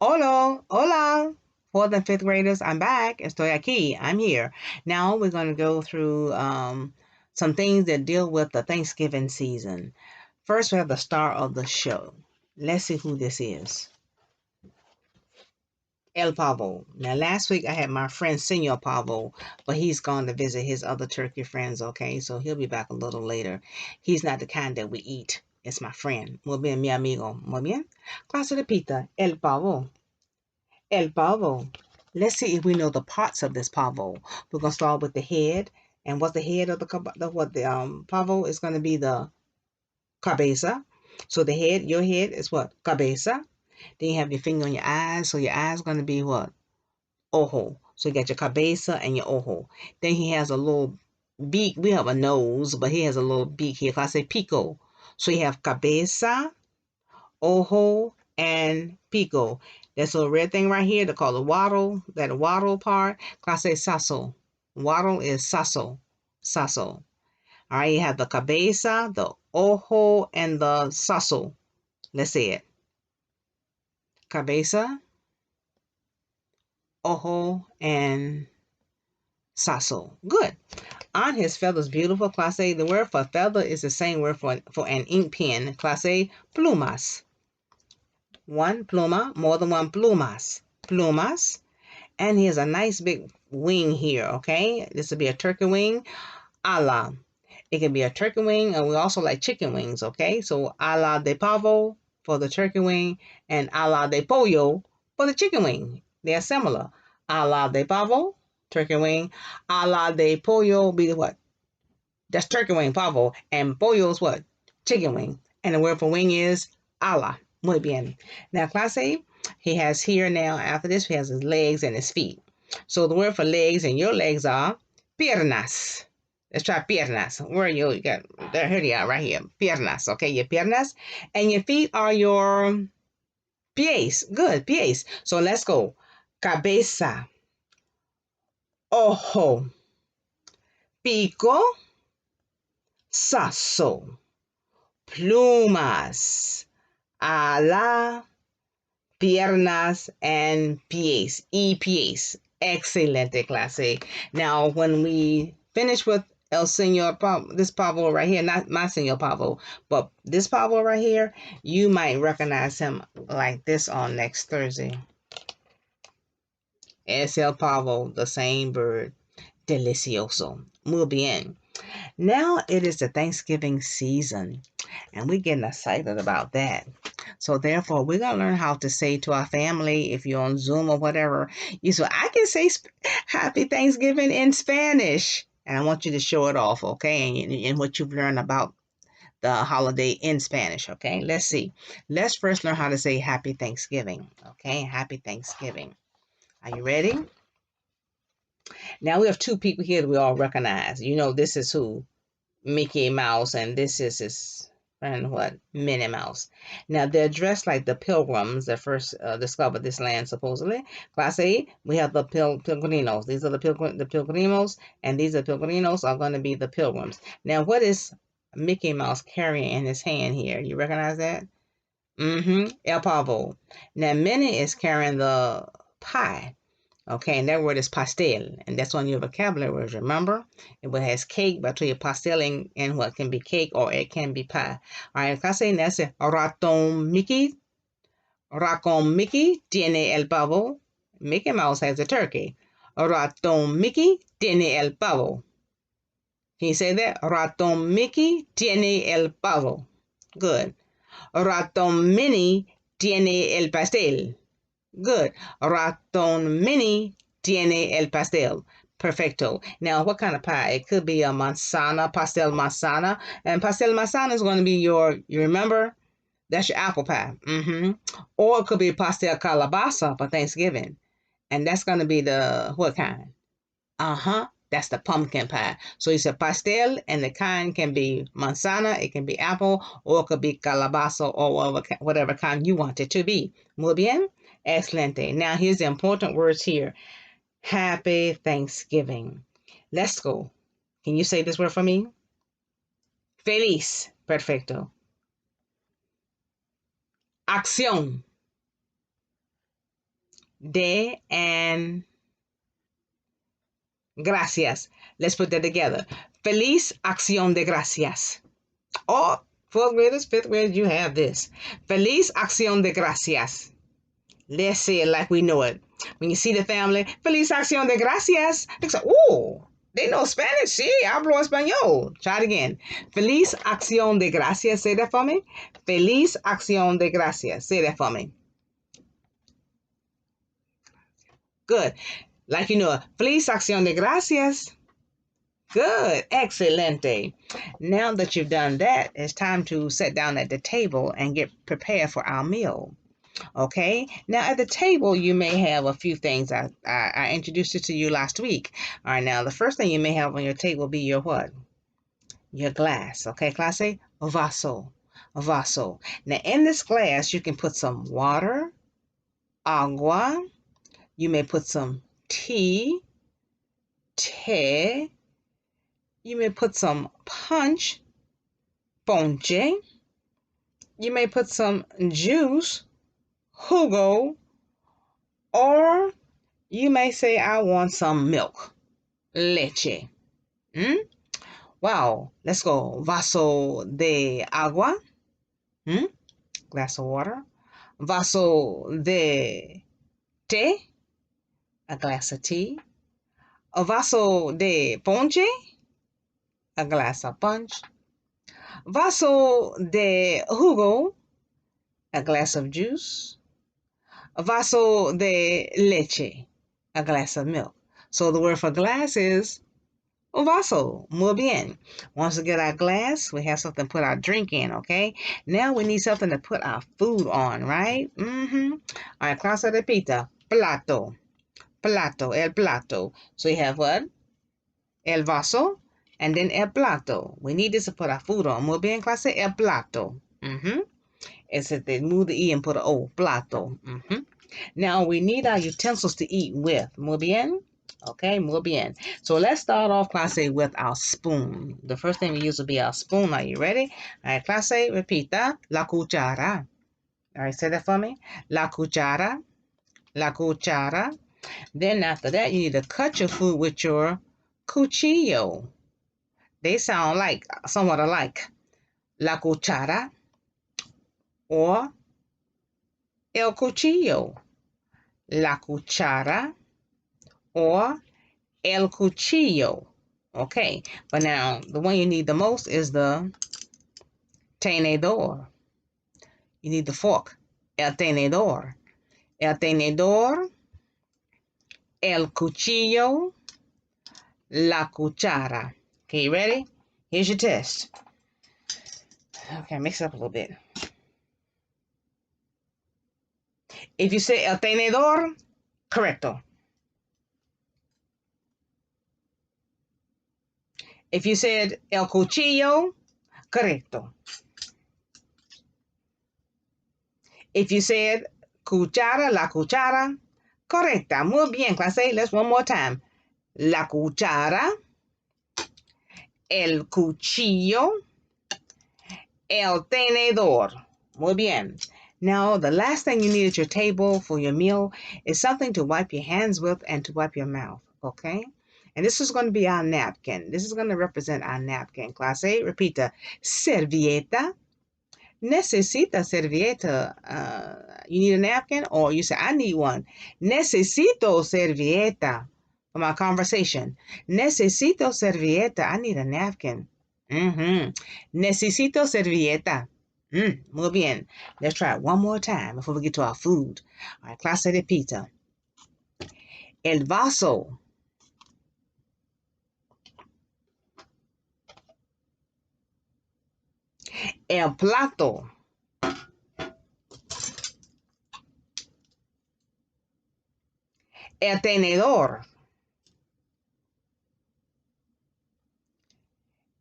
Hola, hola. Fourth and fifth graders, I'm back. Estoy aquí. I'm here. Now we're going to go through some things that deal with the Thanksgiving season. First, we have the star of the show. Let's see who this is. El Pavo. Now, last week I had my friend Senor Pavo, but he's gone to visit his other turkey friends, okay? So he'll be back a little later. He's not the kind that we eat. It's my friend. Muy bien, mi amigo. Muy bien. Clase de pita. El Pavo. El pavo. Let's see if we know the parts of this pavo. We're gonna start with the head, and what's the head of the pavo is gonna be the cabeza. So the head, your head is what cabeza. Then you have your finger on your eyes, so your eyes gonna be what ojo. So you got your cabeza and your ojo. Then he has a little beak. We have a nose, but he has a little beak here. I say pico. So you have cabeza, ojo, and pico. That's a red thing right here. They call it wattle. That wattle part. Clase saso. Wattle is saso. Saso. All right, you have the cabeza, the ojo, and the saso. Let's say it. Cabeza, ojo, and saso. Good. On his feathers, beautiful. Clase, the word for feather is the same word for an ink pen. Clase, plumas. One pluma, more than one plumas. Plumas. And he has a nice big wing here, okay? This would be a turkey wing, ala. It can be a turkey wing, and we also like chicken wings, okay? So ala de pavo for the turkey wing, and ala de pollo for the chicken wing. They are similar. Ala de pavo, turkey wing. Ala de pollo be what? That's turkey wing, pavo. And pollo is what? Chicken wing. And the word for wing is ala. Muy bien. Now, class A, he has here now, after this, he has his legs and his feet. So the word for legs and your legs are piernas. Let's try piernas. Where are you? You got, there, here they are, right here. Piernas, okay? Your piernas. And your feet are your pies. Good, pies. So let's go. Cabeza, ojo, pico, saso, plumas, ala, piernas, and pies. E-pies. Excelente, clase. Now, when we finish with El Senor Pavo, this Pavo right here, not my Senor Pavo, but this Pavo right here, you might recognize him like this on next Thursday. Es el Pavo, the same bird. Delicioso. Muy bien. Now it is the Thanksgiving season, and we're getting excited about that. So therefore, we're going to learn how to say to our family, if you're on Zoom or whatever, I can say Happy Thanksgiving in Spanish. And I want you to show it off, okay? And what you've learned about the holiday in Spanish, okay? Let's see. Let's first learn how to say Happy Thanksgiving, okay? Happy Thanksgiving. Are you ready? Now we have two people here that we all recognize. You know, this is who? Mickey Mouse, and this is his friend, what? Minnie Mouse. Now, they're dressed like the pilgrims that first discovered this land, supposedly. Class A, we have the pilgrinos. These are the pilgrimos, and these are pilgrinos are going to be the pilgrims. Now, what is Mickey Mouse carrying in his hand here? You recognize that? El Pavo. Now, Minnie is carrying the pie. Okay, and that word is pastel, and that's one of your vocabulary words, remember? It has cake, but to your pastel and what can be cake or it can be pie. All right, acá se nace ratón Mickey tiene el pavo. Mickey Mouse has a turkey. Ratón Mickey tiene el pavo. Can you say that? Ratón Mickey tiene el pavo. Good. Ratón Minnie tiene el pastel. Good. Ratón Minnie tiene el pastel. Perfecto. Now, what kind of pie? It could be a manzana, pastel manzana. And pastel manzana is going to be you remember? That's your apple pie. Or it could be pastel calabaza for Thanksgiving. And that's going to be what kind? That's the pumpkin pie. So it's a pastel, and the kind can be manzana, it can be apple, or it could be calabaza, or whatever kind you want it to be. Muy bien. Excelente. Now, here's the important words here. Happy Thanksgiving. Let's go. Can you say this word for me? Feliz. Perfecto. Acción. de, and gracias. Let's put that together. Feliz Acción de Gracias. Oh, fourth graders, fifth graders, you have this. Feliz Acción de Gracias. Let's say it like we know it. When you see the family, Feliz Acción de Gracias. They say, oh, they know Spanish. Sí, hablo español. Try it again. Feliz Acción de Gracias. Say that for me. Feliz Acción de Gracias. Say that for me. Good. Like you know, Feliz Acción de Gracias. Good. Excelente. Now that you've done that, it's time to sit down at the table and get prepared for our meal. Okay, now at the table you may have a few things. I introduced it to you last week. All right, now the first thing you may have on your table will be your what? Your glass. Okay, clase, vaso, vaso. Now in this glass you can put some water, agua. You may put some tea, té. You may put some punch, ponche. You may put some juice, jugo, or you may say, I want some milk, leche. Wow, let's go. Vaso de agua, glass of water. Vaso de té, a glass of tea. A vaso de ponche, a glass of punch. Vaso de jugo, a glass of juice. A vaso de leche, a glass of milk. So the word for glass is vaso. Muy bien. Once we get our glass, we have something to put our drink in, okay? Now we need something to put our food on, right? All right, clase repita. Plato. Plato. El plato. So you have what? El vaso. And then el plato. We need this to put our food on. Muy bien, clase. El plato. It's if they move the E and put an O. Plato. Now we need our utensils to eat with. Muy bien. Okay, muy bien. So let's start off, clase, with our spoon. The first thing we use will be our spoon. Are you ready? All right, clase, repita. La cuchara. All right, say that for me. La cuchara. La cuchara. Then after that, you need to cut your food with your cuchillo. They sound like somewhat alike. La cuchara or el cuchillo. La cuchara or el cuchillo. Okay, but now the one you need the most is the tenedor. You need the fork. El tenedor. El tenedor, el cuchillo, la cuchara. Okay, you ready? Here's your test. Okay, mix it up a little bit. If you say el tenedor, correcto. If you said el cuchillo, correcto. If you said cuchara, la cuchara, correcta. Muy bien, clase. Let's one more time. La cuchara, el cuchillo, el tenedor. Muy bien. Now, the last thing you need at your table for your meal is something to wipe your hands with and to wipe your mouth, okay? And this is going to be our napkin. This is going to represent our napkin. Clase, repita. Servieta. Necesita servieta. You need a napkin? Or you say, I need one. Necesito servieta. For my conversation. Necesito servieta. I need a napkin. Necesito servieta. Muy bien. Let's try it one more time before we get to our food. All right, clase de pizza. El vaso. El plato. El tenedor.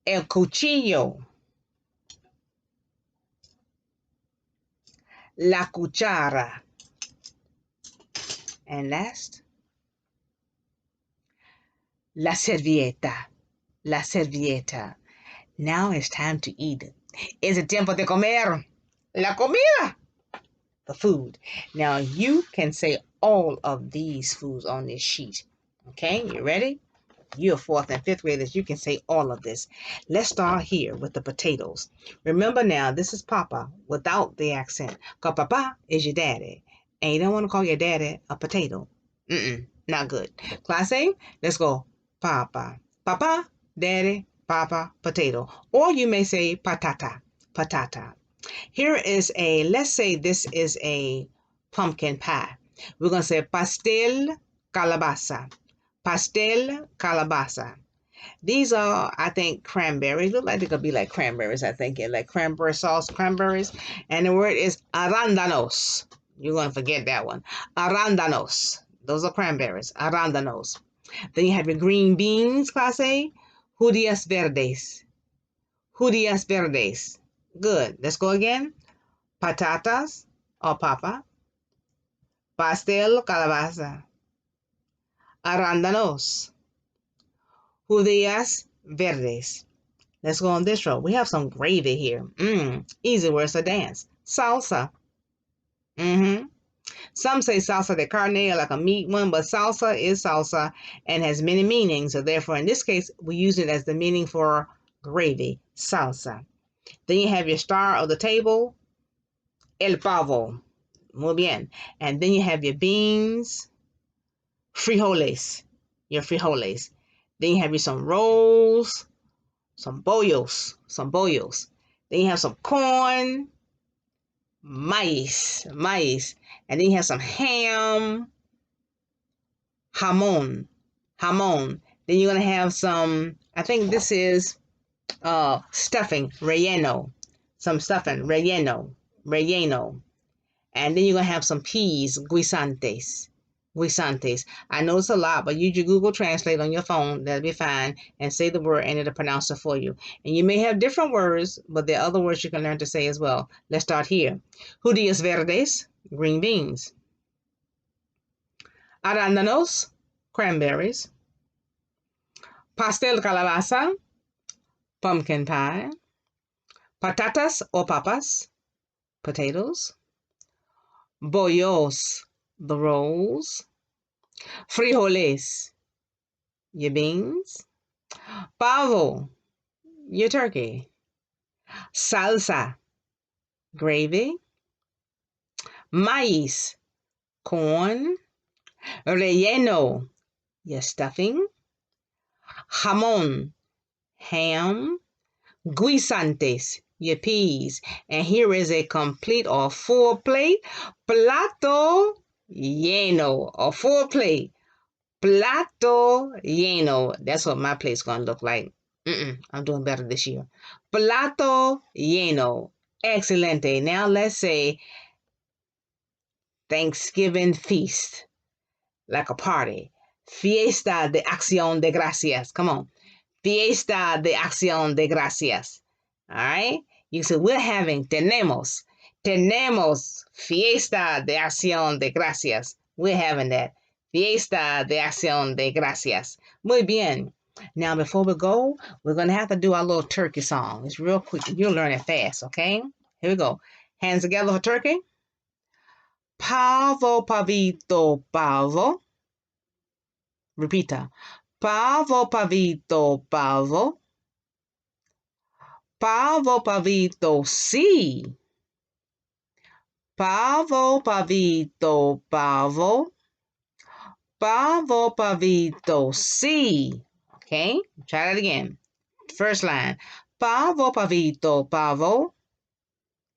El cuchillo. La cuchara. And last, la servieta. La servieta. Now it's time to eat. It's el tiempo de comer. La comida. The food. Now you can say all of these foods on this sheet. Okay, you ready? You're 4th and 5th graders. You can say all of this. Let's start here with the potatoes. Remember now, this is Papa without the accent. Because Papa is your daddy. And you don't want to call your daddy a potato. Not good. Class A, let's go. Papa. Papa, daddy, papa, potato. Or you may say patata. Patata. Here is let's say this is a pumpkin pie. We're going to say pastel calabaza. Pastel calabaza. These are, I think, cranberries. Look like they could be like cranberries, I think. Yeah, like cranberry sauce, cranberries. And the word is arándanos. You're going to forget that one. Arándanos. Those are cranberries. Arándanos. Then you have your green beans, class A. Judías verdes. Judías verdes. Good. Let's go again. Patatas or papa. Pastel calabaza. Arándanos. Judías verdes. Let's go on this row. We have some gravy here. Easy words to dance. Salsa. Some say salsa de carne, like a meat one, but salsa is salsa and has many meanings. So therefore, in this case, we use it as the meaning for gravy, salsa. Then you have your star of the table, el pavo. Muy bien. And then you have your beans, frijoles, your frijoles. Then you have some rolls, some bollos. Then you have some corn, maíz. And then you have some ham, jamón. Then you're going to have some, I think this is stuffing, relleno. Some stuffing, relleno. And then you're going to have some peas, guisantes. I know it's a lot, but use your Google Translate on your phone. That'll be fine. And say the word and it'll pronounce it for you. And you may have different words, but there are other words you can learn to say as well. Let's start here. Judías verdes, green beans. Arándanos, cranberries. Pastel calabaza, pumpkin pie. Patatas or papas, potatoes. Bollos, the rolls. Frijoles, your beans. Pavo, your turkey. Salsa, gravy. Maíz, corn. Relleno, your stuffing. Jamón, ham. Guisantes, your peas. And here is a complete or full plate. Plato lleno, or full plate. Plato lleno. That's what my plate's going to look like. I'm doing better this year. Plato lleno. Excelente. Now let's say Thanksgiving feast. Like a party. Fiesta de Acción de Gracias. Come on. Fiesta de Acción de Gracias. All right? You say, we're having, tenemos Fiesta de Acción de Gracias. We're having that. Fiesta de Acción de Gracias. Muy bien. Now, before we go, we're going to have to do our little turkey song. It's real quick. You'll learn it fast, okay? Here we go. Hands together for turkey. Pavo, pavito, pavo. Repita. Pavo, pavito, pavo. Pavo, pavito, sí. Pavo, pavito, pavo. Pavo, pavito, sí. Okay, try that again. First line. Pavo, pavito, pavo.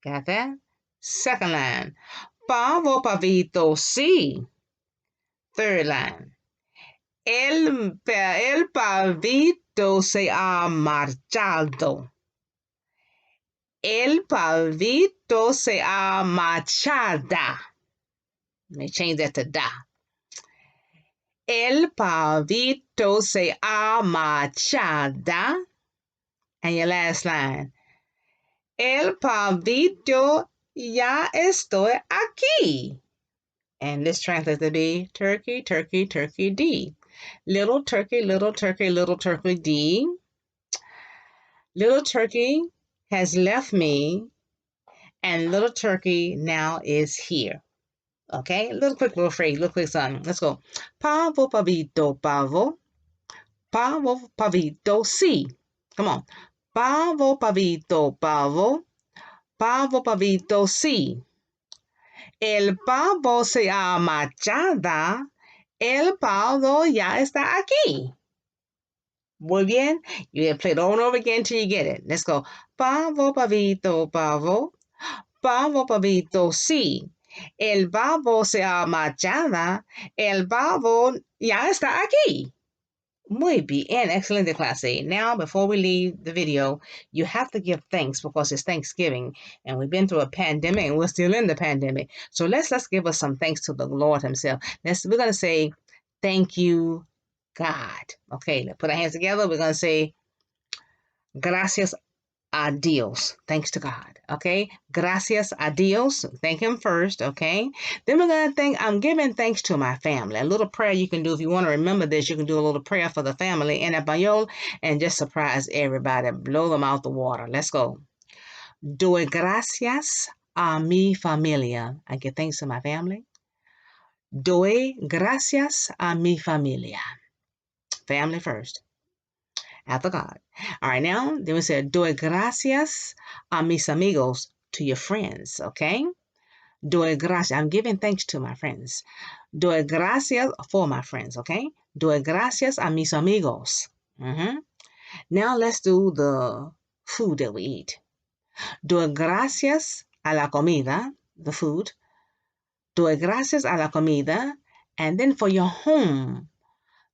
Got that? Second line. Pavo, pavito, sí. Third line. El pavito se ha marchado. El pavito se ha marchada. Let me change that to da. El pavito se ha marchada. And your last line. El pavito ya estoy aquí. And this translates to be turkey, turkey, turkey, D. Little turkey, little turkey, little turkey, D. Little turkey has left me, and little turkey now is here. Okay, little phrase, little quick something. Let's go. Pavo, pavito, pavo. Pavo, pavito, sí. Come on. Pavo, pavito, pavo. Pavo, pavito, sí. El pavo se ha marchado. El pavo ya está aquí. Muy bien. You play it over and over again until you get it. Let's go. Pavo, pavito, pavo. Pavo, pavito, sí. El pavo se ha marchado. El pavo ya está aquí. Muy bien. Excelente clase. Now, before we leave the video, you have to give thanks because it's Thanksgiving and we've been through a pandemic and we're still in the pandemic. So let's give us some thanks to the Lord himself. We're going to say, thank you, God. Okay, let's put our hands together. We're going to say, gracias a Dios. Thanks to God. Okay. Gracias a Dios. Thank him first. Okay. Then we're going to thank, I'm giving thanks to my family. A little prayer you can do. If you want to remember this, you can do a little prayer for the family in Espanol and just surprise everybody. Blow them out the water. Let's go. Doy gracias a mi familia. I give thanks to my family. Doy gracias a mi familia. Family first. After God. All right, now, then we said, doy gracias a mis amigos, to your friends, okay? Doy gracias, I'm giving thanks to my friends. Doy gracias for my friends, okay? Doy gracias a mis amigos. Now let's do the food that we eat. Doy gracias a la comida, the food. Doy gracias a la comida. And then for your home,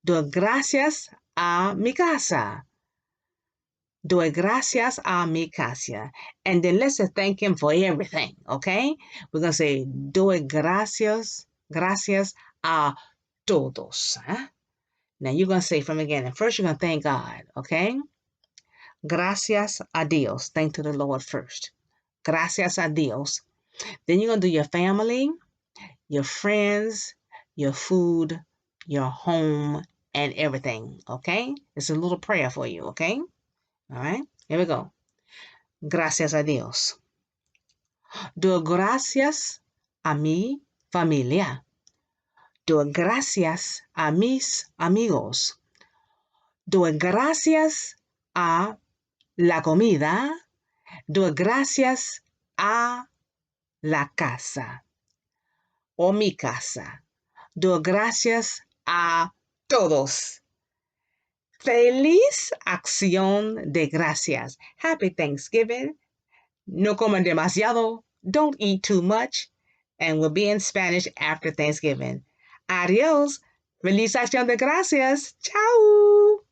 doy gracias a mi casa. Doy gracias a mi casa. And then let's just thank him for everything, okay? We're going to say, doy gracias a todos. Huh? Now you're going to say from again. And first you're going to thank God, okay? Gracias a Dios. Thank to the Lord first. Gracias a Dios. Then you're going to do your family, your friends, your food, your home, and everything, okay? It's a little prayer for you, okay? All right, here we go. Gracias a Dios. Doy gracias a mi familia. Doy gracias a mis amigos. Doy gracias a la comida. Doy gracias a la casa o mi casa. Doy gracias a todos. Feliz Acción de Gracias. Happy Thanksgiving. No coman demasiado. Don't eat too much. And we'll be in Spanish after Thanksgiving. Adios. Feliz Acción de Gracias. Ciao.